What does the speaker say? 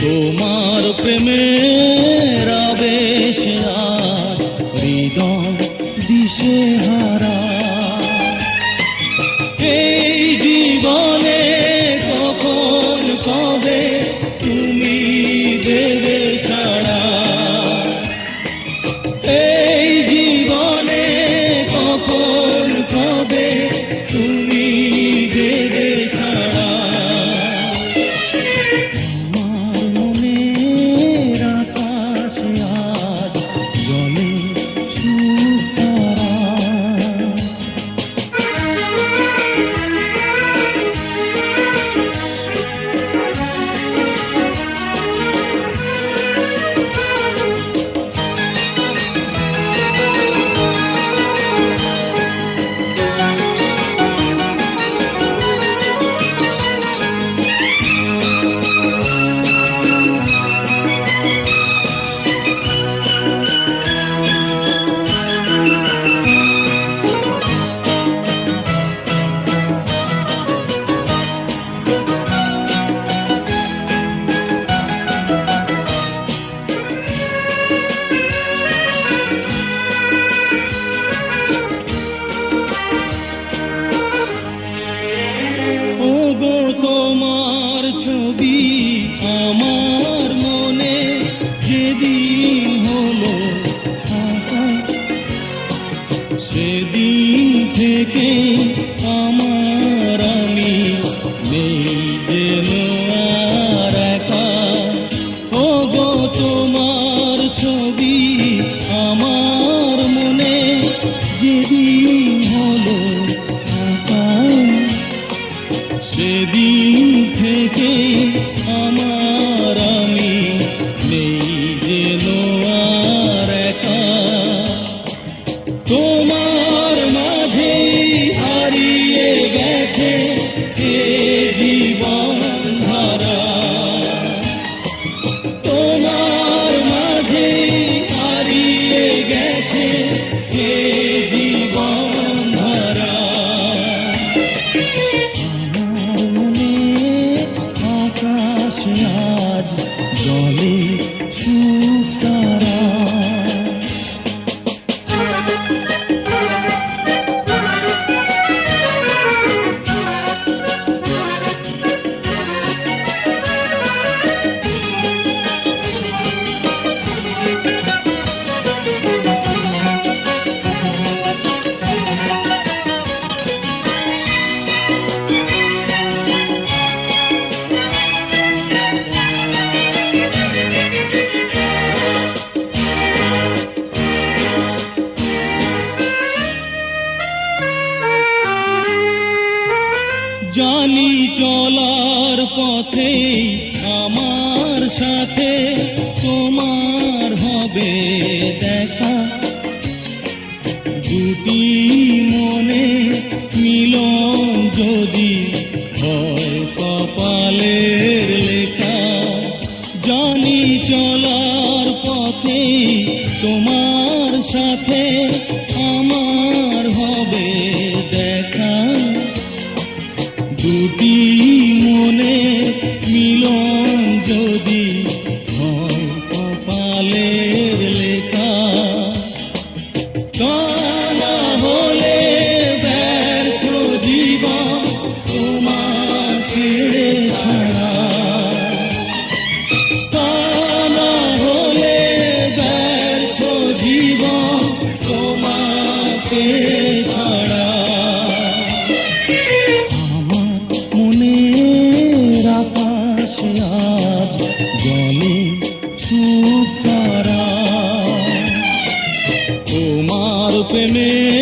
তোমার প্রেমের আবেশে আজ হৃদয় দিশেহারা। এই জীবনে কখন কবে তুমি দেবে সাড়া, এই জীবনে কখন কবে তুমি দেবে সাড়া। তোমার ছবি আমার মনে যেদিন হলো সেদিন থেকে আমার আমি নেই যেন আর একা। ও গো তোমার ছবি আমার মনে যেদিন হলো সেদিন থেকে আমার আমি নেই যেন আর একা। তোমার মাঝে হারিয়ে গেছে এ জীবন ধারা, তোমার মাঝে হারিয়ে গেছে এ জীবন ধারা। আজ জলে সুতারা। জানি চলার পথে আমার সাথে তোমার হবে দেখা, দুটি মনে মিলন যদি হয় কপালের লেখা। জানি চলার পথে তোমার সাথে আমার হবে দেখা, দুটি মনে মিলন যদি হয় কপালের লেখা। তা না হলে ব্যর্থ জীবন তোমাকে ছাড়া, তা না হলে ব্যর্থ প্রেমে